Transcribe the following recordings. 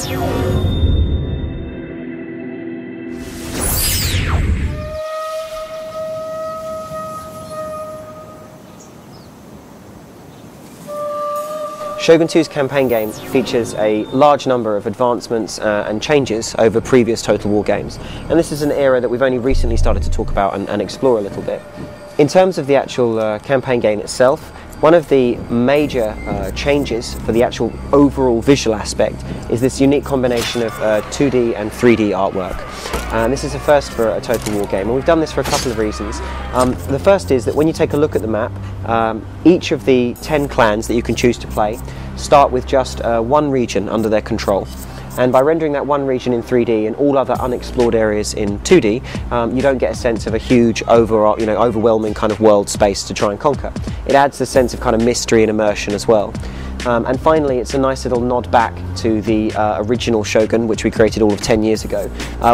Shogun 2's campaign game features a large number of advancements and changes over previous Total War games, and this is an era that we've only recently started to talk about and explore a little bit. In terms of the actual campaign game itself, one of the major changes for the actual overall visual aspect is this unique combination of 2D and 3D artwork. And this is a first for a Total War game, and we've done this for a couple of reasons. The first is that when you take a look at the map, each of the 10 clans that you can choose to play start with just one region under their control. And by rendering that one region in 3D and all other unexplored areas in 2D, you don't get a sense of a huge, overwhelming kind of world space to try and conquer. It adds a sense of kind of mystery and immersion as well. And finally, it's a nice little nod back to the original Shogun, which we created all of 10 years ago,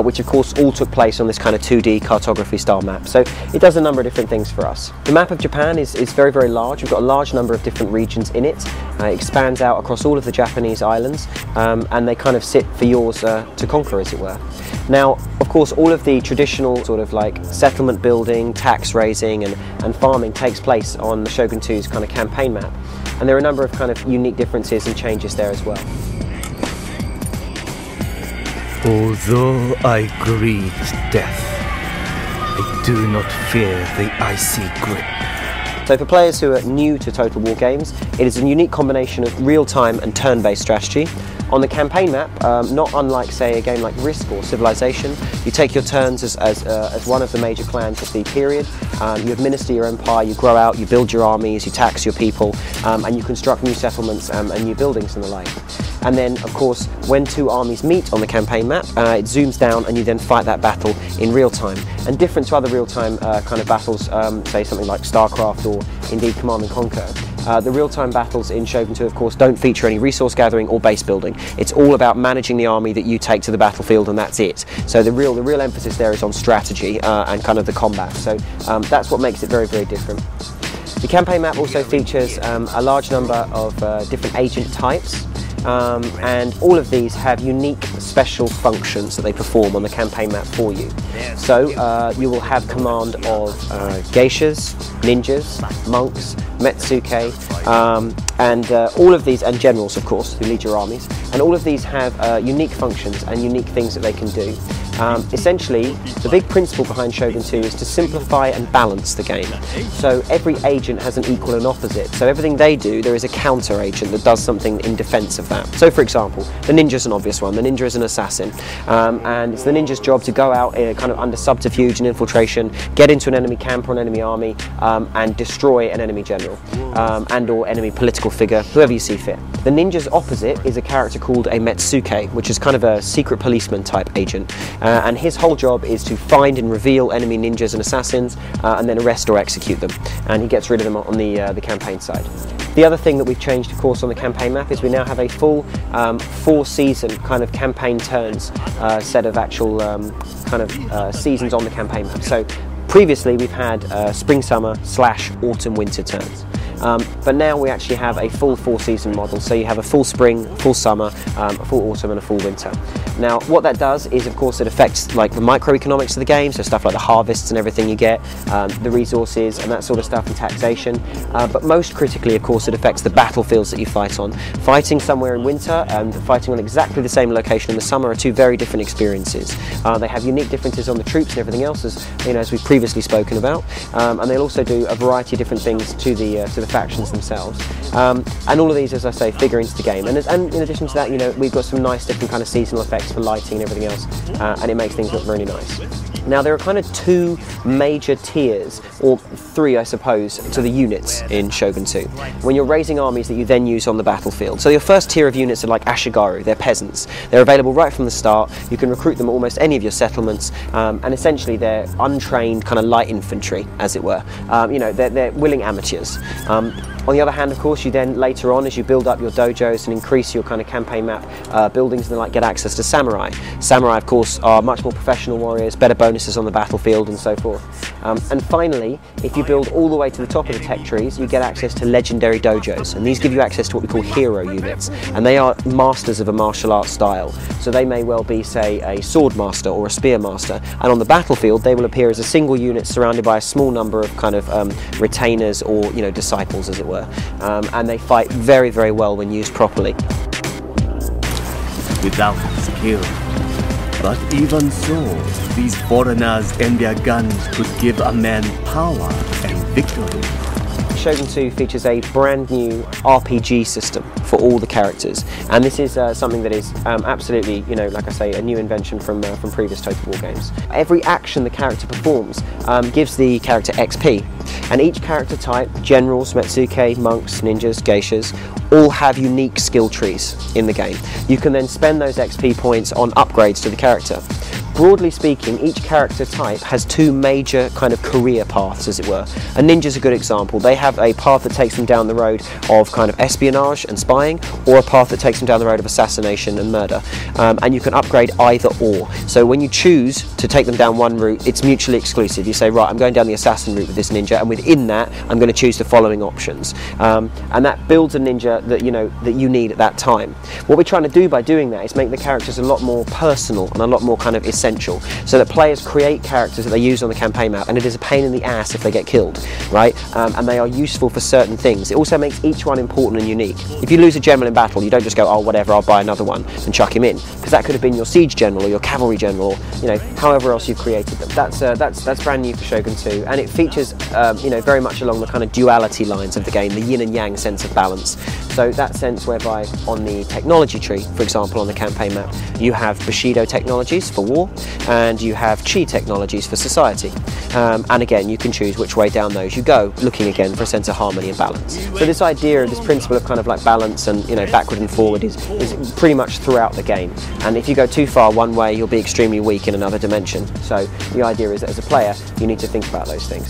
which of course all took place on this kind of 2D cartography style map. So it does a number of different things for us. The map of Japan is very, very large. We've got a large number of different regions in it. It expands out across all of the Japanese islands, and they kind of sit for yours to conquer, as it were. Now, of course, all of the traditional sort of like settlement building, tax raising and farming takes place on the Shogun 2's kind of campaign map. And there are a number of kind of unique differences and changes there as well. Although I greet death, I do not fear the icy grip. So for players who are new to Total War games, it is a unique combination of real-time and turn-based strategy. On the campaign map, not unlike, say, a game like Risk or Civilization, you take your turns as one of the major clans of the period. You administer your empire, you grow out, you build your armies, you tax your people, and you construct new settlements and new buildings and the like. And then, of course, when two armies meet on the campaign map, it zooms down and you then fight that battle in real time. And different to other real-time kind of battles, say something like StarCraft or indeed Command & Conquer, the real-time battles in Shogun 2, of course, don't feature any resource gathering or base building. It's all about managing the army that you take to the battlefield, and that's it. So the real emphasis there is on strategy and kind of the combat. So that's what makes it very, very different. The campaign map also features a large number of different agent types. And all of these have unique special functions that they perform on the campaign map for you. So you will have command of geishas, ninjas, monks, metsuke, and all of these, and generals of course, who lead your armies, and all of these have unique functions and unique things that they can do. Essentially, the big principle behind Shogun 2 is to simplify and balance the game. So every agent has an equal and opposite. So everything they do, there is a counter agent that does something in defense of that. So for example, the ninja is an obvious one. The ninja is an assassin. And it's the ninja's job to go out kind of under subterfuge and infiltration, get into an enemy camp or an enemy army, and destroy an enemy general and or enemy political figure, whoever you see fit. The ninja's opposite is a character called a metsuke, which is kind of a secret policeman type agent. And his whole job is to find and reveal enemy ninjas and assassins and then arrest or execute them. And he gets rid of them on the campaign side. The other thing that we've changed, of course, on the campaign map is we now have a full 4-season kind of campaign turns set of actual seasons on the campaign map. So previously we've had spring-summer / autumn-winter turns. But now we actually have a full 4-season model, so you have a full spring, full summer, a full autumn and a full winter. Now what that does is, of course, it affects like the microeconomics of the game, so stuff like the harvests and everything you get, the resources and that sort of stuff, and taxation, but most critically, of course, it affects the battlefields that you fight on. Fighting somewhere in winter and fighting on exactly the same location in the summer are two very different experiences. They have unique differences on the troops and everything else, as we've previously spoken about, and they'll also do a variety of different things to the factions themselves, and all of these, as I say, figure into the game. And in addition to that, we've got some nice different kind of seasonal effects for lighting and everything else, and it makes things look really nice. Now there are kind of two major tiers, or three I suppose, to the units in Shogun 2, when you're raising armies that you then use on the battlefield. So your first tier of units are like Ashigaru, they're peasants. They're available right from the start, you can recruit them at almost any of your settlements, and essentially they're untrained kind of light infantry, as it were. They're willing amateurs. On the other hand, of course, you then later on, as you build up your dojos and increase your kind of campaign map buildings, then like get access to samurai. Samurai, of course, are much more professional warriors, better bonuses on the battlefield and so forth. And finally, if you build all the way to the top of the tech trees, you get access to legendary dojos, and these give you access to what we call hero units, and they are masters of a martial arts style. So they may well be, say, a sword master or a spear master, and on the battlefield they will appear as a single unit surrounded by a small number of kind of retainers or, you know, disciples, as it were, and they fight very, very well when used properly. Without skill. But even so, these foreigners and their guns could give a man power and victory. Shogun 2 features a brand new RPG system for all the characters, and this is something that is absolutely, you know, like I say, a new invention from previous Total War games. Every action the character performs gives the character XP, and each character type, generals, Metsuke, monks, ninjas, geishas, all have unique skill trees in the game. You can then spend those XP points on upgrades to the character. Broadly speaking, each character type has two major kind of career paths, as it were. A ninja's a good example. They have a path that takes them down the road of kind of espionage and spying, or a path that takes them down the road of assassination and murder. And you can upgrade either or. So when you choose to take them down one route, it's mutually exclusive. You say, right, I'm going down the assassin route with this ninja, and within that, I'm going to choose the following options. And that builds a ninja that you need at that time. What we're trying to do by doing that is make the characters a lot more personal and a lot more kind of essential, so that players create characters that they use on the campaign map, and it is a pain in the ass if they get killed, right? And they are useful for certain things. It also makes each one important and unique. If you lose a general in battle, you don't just go, oh whatever, I'll buy another one and chuck him in, because that could have been your siege general or your cavalry general, or, you know, however else you've created them. That's brand new for Shogun 2, and it features you know, very much along the kind of duality lines of the game, the yin and yang sense of balance. So that sense whereby on the technology tree, for example, on the campaign map, you have Bushido technologies for war, and you have Chi technologies for society. And again, you can choose which way down those you go, looking again for a sense of harmony and balance. So this idea of this principle of kind of like balance and, you know, backward and forward is pretty much throughout the game. And if you go too far one way, you'll be extremely weak in another dimension. So the idea is that as a player, you need to think about those things.